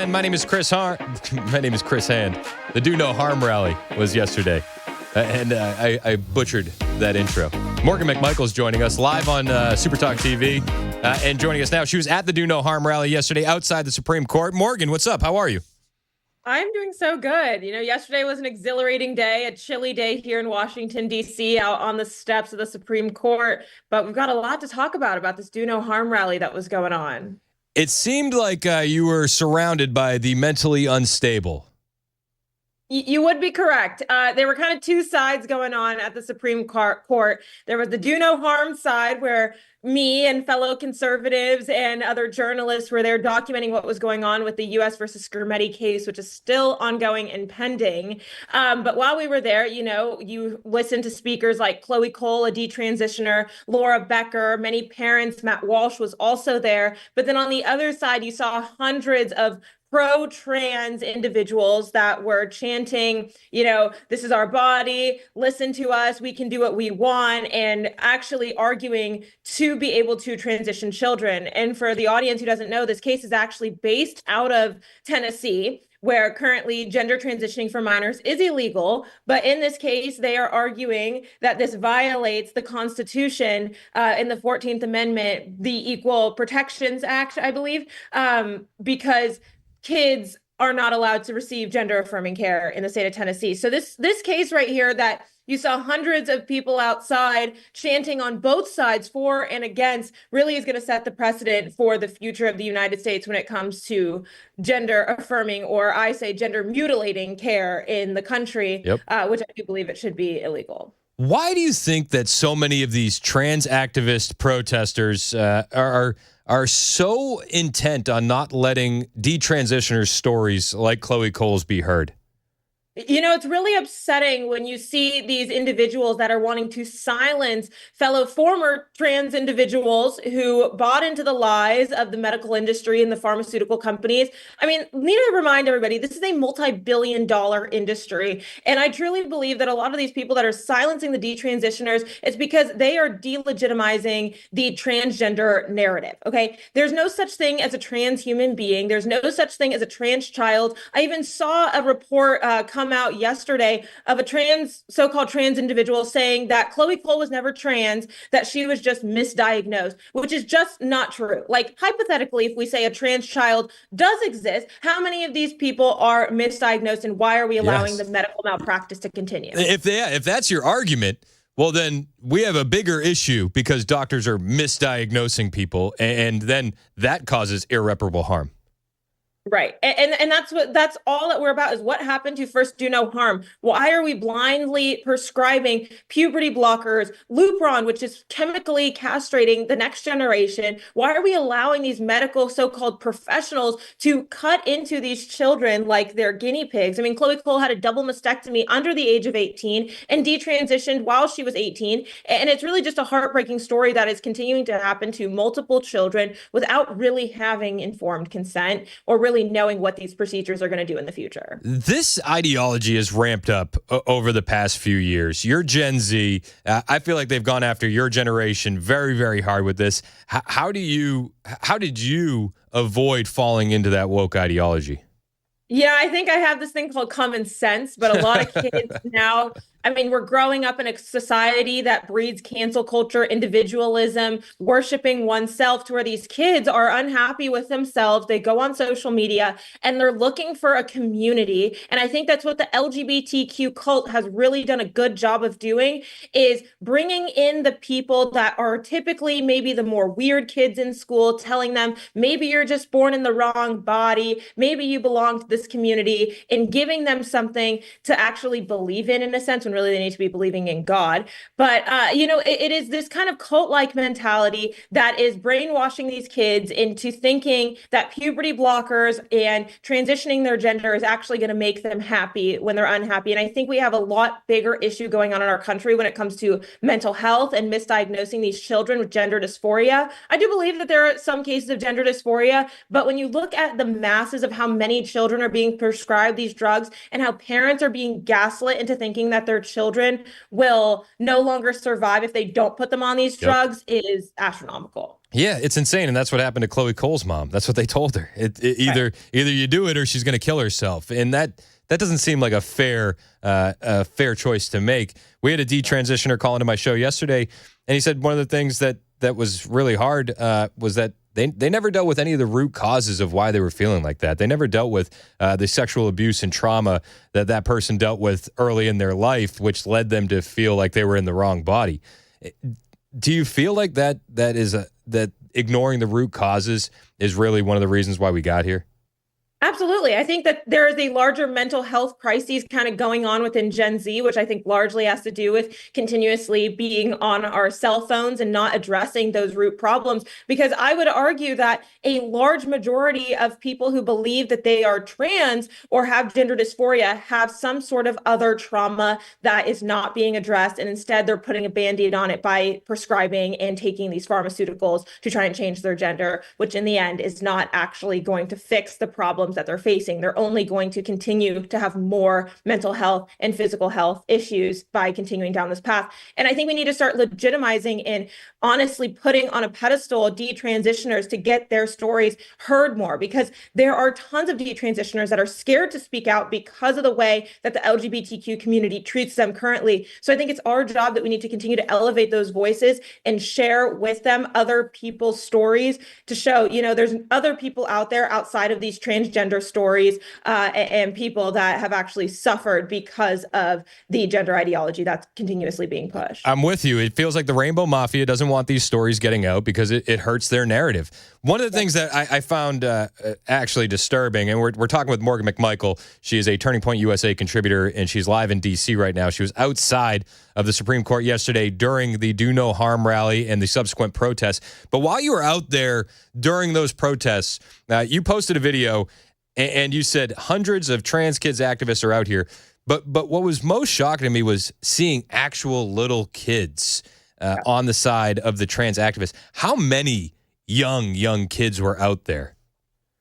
Morgonn. My name is Chris My name is Chris Hand. The Do No Harm rally was yesterday, and I butchered that intro. Morgan McMichael's joining us live on Super Talk TV, and joining us now. She was at the Do No Harm rally yesterday outside the Supreme Court. Morgan, what's up? How are you? I'm doing so good. Yesterday was an exhilarating day, a chilly day here in Washington, D.C., out on the steps of the Supreme Court. But we've got a lot to talk about this Do No Harm rally that was going on. It seemed like you were surrounded by the mentally unstable. You would be correct. There were kind of two sides going on at the Supreme Court. There was the Do No Harm side, where me and fellow conservatives and other journalists were there documenting what was going on with the U.S. versus Scarametti case, which is still ongoing and pending. But while we were there, you listened to speakers like Chloe Cole, a detransitioner, Laura Becker, many parents. Matt Walsh was also there. But then on the other side, you saw hundreds of pro-trans individuals that were chanting, this is our body, listen to us, we can do what we want, and actually arguing to be able to transition children. And for the audience who doesn't know, this case is actually based out of Tennessee, where currently gender transitioning for minors is illegal. But in this case, they are arguing that this violates the Constitution in the 14th Amendment, the Equal Protections Act, I believe, because kids are not allowed to receive gender affirming care in the state of Tennessee. So this case right here that you saw hundreds of people outside chanting on both sides for and against really is going to set the precedent for the future of the United States when it comes to gender affirming, or I say gender mutilating care in the country, which I do believe it should be illegal. Why do you think that so many of these trans activist protesters are so intent on not letting detransitioners' stories like Chloe Cole's be heard? It's really upsetting when you see these individuals that are wanting to silence fellow former trans individuals who bought into the lies of the medical industry and the pharmaceutical companies. I mean, need to remind everybody, this is a multi-billion-dollar industry. And I truly believe that a lot of these people that are silencing the detransitioners, it's because they are delegitimizing the transgender narrative, okay? There's no such thing as a trans human being. There's no such thing as a trans child. I even saw a report come out yesterday of a so-called trans individual saying that Chloe Cole was never trans, that she was just misdiagnosed, which is just not true. Like, hypothetically, if we say a trans child does exist, how many of these people are misdiagnosed, and why are we allowing the medical malpractice to continue? If that's your argument, well, then we have a bigger issue, because doctors are misdiagnosing people, and then that causes irreparable harm. Right. And that's all that we're about, is what happened to first Do No Harm. Why are we blindly prescribing puberty blockers, Lupron, which is chemically castrating the next generation? Why are we allowing these medical so-called professionals to cut into these children like they're guinea pigs? I mean, Chloe Cole had a double mastectomy under the age of 18 and detransitioned while she was 18. And it's really just a heartbreaking story that is continuing to happen to multiple children without really having informed consent or really knowing what these procedures are going to do in the future. This ideology has ramped up over the past few years. You're Gen Z. I feel like they've gone after your generation very, very hard with this. How did you avoid falling into that woke ideology? Yeah, I think I have this thing called common sense, but a lot of kids now, I mean, we're growing up in a society that breeds cancel culture, individualism, worshiping oneself, to where these kids are unhappy with themselves. They go on social media and they're looking for a community. And I think that's what the LGBTQ cult has really done a good job of doing, is bringing in the people that are typically maybe the more weird kids in school, telling them maybe you're just born in the wrong body, maybe you belong to this community, and giving them something to actually believe in a sense, when really they need to be believing in God. But, it is this kind of cult-like mentality that is brainwashing these kids into thinking that puberty blockers and transitioning their gender is actually going to make them happy when they're unhappy. And I think we have a lot bigger issue going on in our country when it comes to mental health and misdiagnosing these children with gender dysphoria. I do believe that there are some cases of gender dysphoria, but when you look at the masses of how many children are being prescribed these drugs and how parents are being gaslit into thinking that their children will no longer survive if they don't put them on these drugs, is astronomical. Yeah, it's insane, and that's what happened to Chloe Cole's mom. That's what they told her. Right. Either you do it or she's going to kill herself, and that doesn't seem like a fair choice to make. We had a detransitioner call into my show yesterday, and he said one of the things that was really hard was that they never dealt with any of the root causes of why they were feeling like that. They never dealt with the sexual abuse and trauma that person dealt with early in their life, which led them to feel like they were in the wrong body. Do you feel like that ignoring the root causes is really one of the reasons why we got here? Absolutely. I think that there is a larger mental health crisis kind of going on within Gen Z, which I think largely has to do with continuously being on our cell phones and not addressing those root problems. Because I would argue that a large majority of people who believe that they are trans or have gender dysphoria have some sort of other trauma that is not being addressed. And instead, they're putting a band-aid on it by prescribing and taking these pharmaceuticals to try and change their gender, which in the end is not actually going to fix the problems that they're facing. They're only going to continue to have more mental health and physical health issues by continuing down this path. And I think we need to start legitimizing and honestly putting on a pedestal detransitioners to get their stories heard more, because there are tons of detransitioners that are scared to speak out because of the way that the LGBTQ community treats them currently. So I think it's our job that we need to continue to elevate those voices and share with them other people's stories to show, there's other people out there outside of these transgender stories and people that have actually suffered because of the gender ideology that's continuously being pushed. I'm with you. It feels like the Rainbow Mafia doesn't want these stories getting out because it hurts their narrative. One of the things that I found actually disturbing, and we're talking with Morgan McMichael. She is a Turning Point USA contributor, and she's live in D.C. right now. She was outside of the Supreme Court yesterday during the Do No Harm rally and the subsequent protests. But while you were out there during those protests, you posted a video, and you said hundreds of trans kids activists are out here. But what was most shocking to me was seeing actual little kids on the side of the trans activists. How many young kids were out there?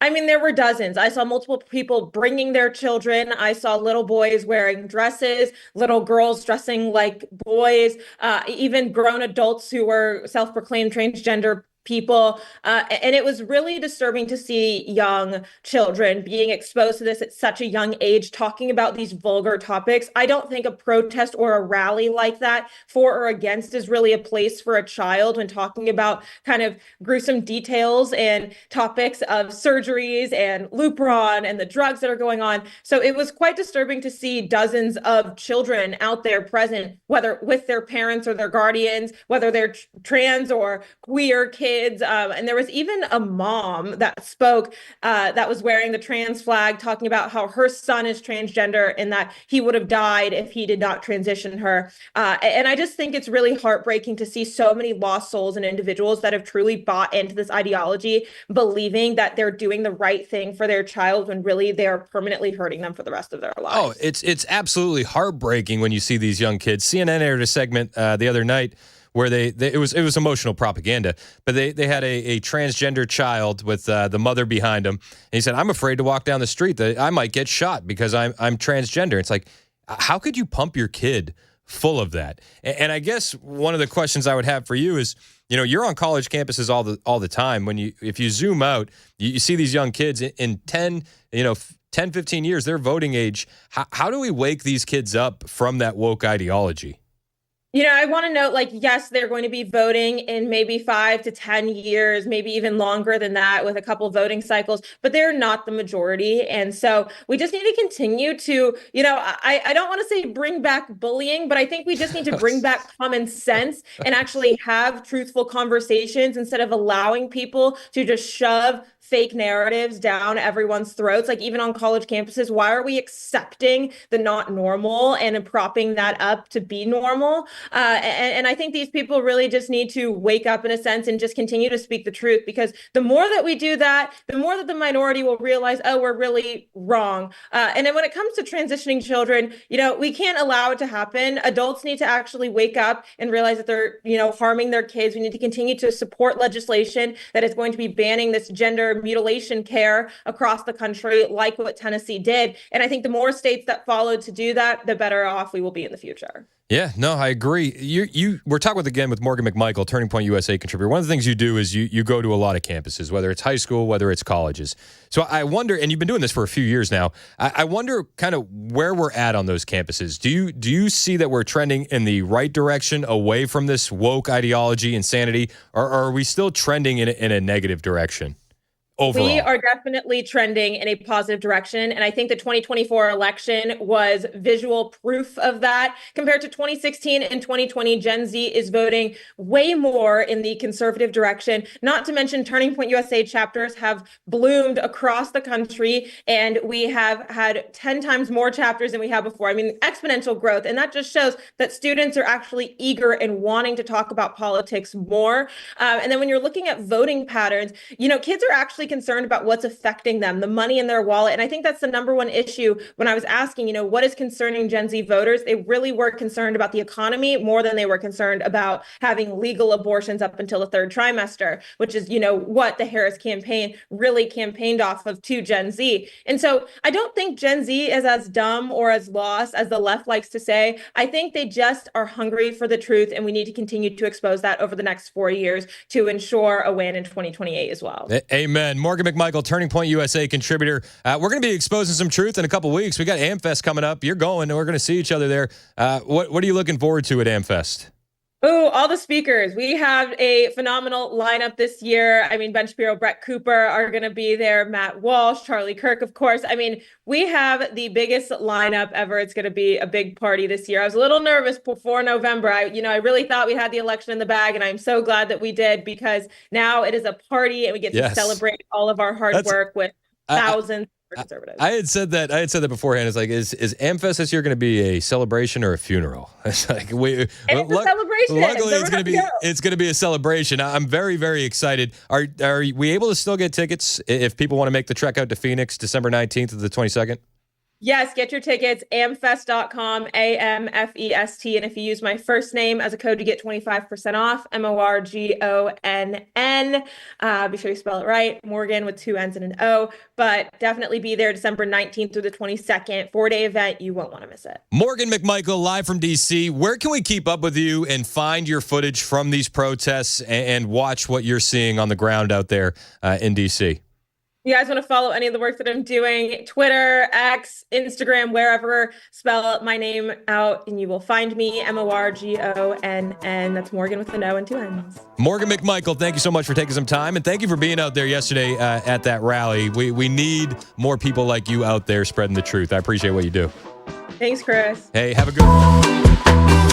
I mean, there were dozens. I saw multiple people bringing their children. I saw little boys wearing dresses, little girls dressing like boys, even grown adults who were self-proclaimed transgender people. And it was really disturbing to see young children being exposed to this at such a young age, talking about these vulgar topics. I don't think a protest or a rally like that, for or against, is really a place for a child when talking about kind of gruesome details and topics of surgeries and Lupron and the drugs that are going on. So it was quite disturbing to see dozens of children out there present, whether with their parents or their guardians, whether they're trans or queer kids. And there was even a mom that spoke that was wearing the trans flag, talking about how her son is transgender and that he would have died if he did not transition her. And I just think it's really heartbreaking to see so many lost souls and individuals that have truly bought into this ideology, believing that they're doing the right thing for their child when really they are permanently hurting them for the rest of their lives. Oh, it's absolutely heartbreaking when you see these young kids. CNN aired a segment the other night where it was emotional propaganda, but they had a transgender child with the mother behind him, and he said, "I'm afraid to walk down the street. That I might get shot because I'm transgender." It's like, how could you pump your kid full of that? And I guess one of the questions I would have for you is, you're on college campuses all the time. If you zoom out, you see these young kids in 10, 15 years, their voting age. How do we wake these kids up from that woke ideology? I want to note, yes, they're going to be voting in maybe 5 to 10 years, maybe even longer than that with a couple voting cycles, but they're not the majority. And so we just need to continue to, I don't want to say bring back bullying, but I think we just need to bring back common sense and actually have truthful conversations instead of allowing people to just shove fake narratives down everyone's throats. Like, even on college campuses, why are we accepting the not normal and propping that up to be normal? And I think these people really just need to wake up in a sense and just continue to speak the truth, because the more that we do that, the more that the minority will realize, oh, we're really wrong. And then when it comes to transitioning children, we can't allow it to happen. Adults need to actually wake up and realize that they're, harming their kids. We need to continue to support legislation that is going to be banning this gender offer mutilation care across the country, like what Tennessee did. And I think the more states that follow to do that, the better off we will be in the future. Yeah, no, I agree. We're talking with Morgonn McMichael, Turning Point USA contributor. One of the things you do is you go to a lot of campuses, whether it's high school, whether it's colleges. So I wonder, and you've been doing this for a few years now, I wonder kind of where we're at on those campuses. Do you see that we're trending in the right direction away from this woke ideology, insanity, or are we still trending in a negative direction? Overall. We are definitely trending in a positive direction. And I think the 2024 election was visual proof of that. Compared to 2016 and 2020, Gen Z is voting way more in the conservative direction. Not to mention Turning Point USA chapters have bloomed across the country, and we have had 10 times more chapters than we had before. I mean, exponential growth. And that just shows that students are actually eager and wanting to talk about politics more. And then when you're looking at voting patterns, kids are actually concerned about what's affecting them, the money in their wallet. And I think that's the number one issue when I was asking, what is concerning Gen Z voters? They really were concerned about the economy more than they were concerned about having legal abortions up until the third trimester, which is, what the Harris campaign really campaigned off of to Gen Z. And so I don't think Gen Z is as dumb or as lost as the left likes to say. I think they just are hungry for the truth, and we need to continue to expose that over the next 4 years to ensure a win in 2028 as well. Amen. Morgonn McMichael, Turning Point USA contributor. We're going to be exposing some truth in a couple weeks. We got AmFest coming up. You're going, and we're going to see each other there. What are you looking forward to at AmFest? Oh, all the speakers. We have a phenomenal lineup this year. I mean, Ben Shapiro, Brett Cooper are going to be there, Matt Walsh, Charlie Kirk, of course. I mean, we have the biggest lineup ever. It's going to be a big party this year. I was a little nervous before November. I really thought we had the election in the bag, and I'm so glad that we did, because now it is a party and we get to celebrate all of our hard work with thousands. Conservatives. I had said that beforehand. It's like, is AmFest this year going to be a celebration or a funeral? It's like it's a celebration. Luckily, it's going to be a celebration. I'm very, very excited. Are we able to still get tickets if people want to make the trek out to Phoenix, December 19th to the 22nd? Yes, get your tickets, amfest.com, AMFEST. And if you use my first name as a code to get 25% off, MORGONN. Be sure you spell it right, Morgan with 2 N's and an O. But definitely be there December 19th through the 22nd. 4-day event. You won't want to miss it. Morgonn McMichael, live from D.C. Where can we keep up with you and find your footage from these protests and watch what you're seeing on the ground out there in D.C.? You guys want to follow any of the work that I'm doing, Twitter, X, Instagram, wherever, spell my name out and you will find me, MORGONN. That's Morgan with an O and 2 N's. Morgonn McMichael, thank you so much for taking some time, and thank you for being out there yesterday at that rally. We need more people like you out there spreading the truth. I appreciate what you do. Thanks, Chris. Hey, have a good one.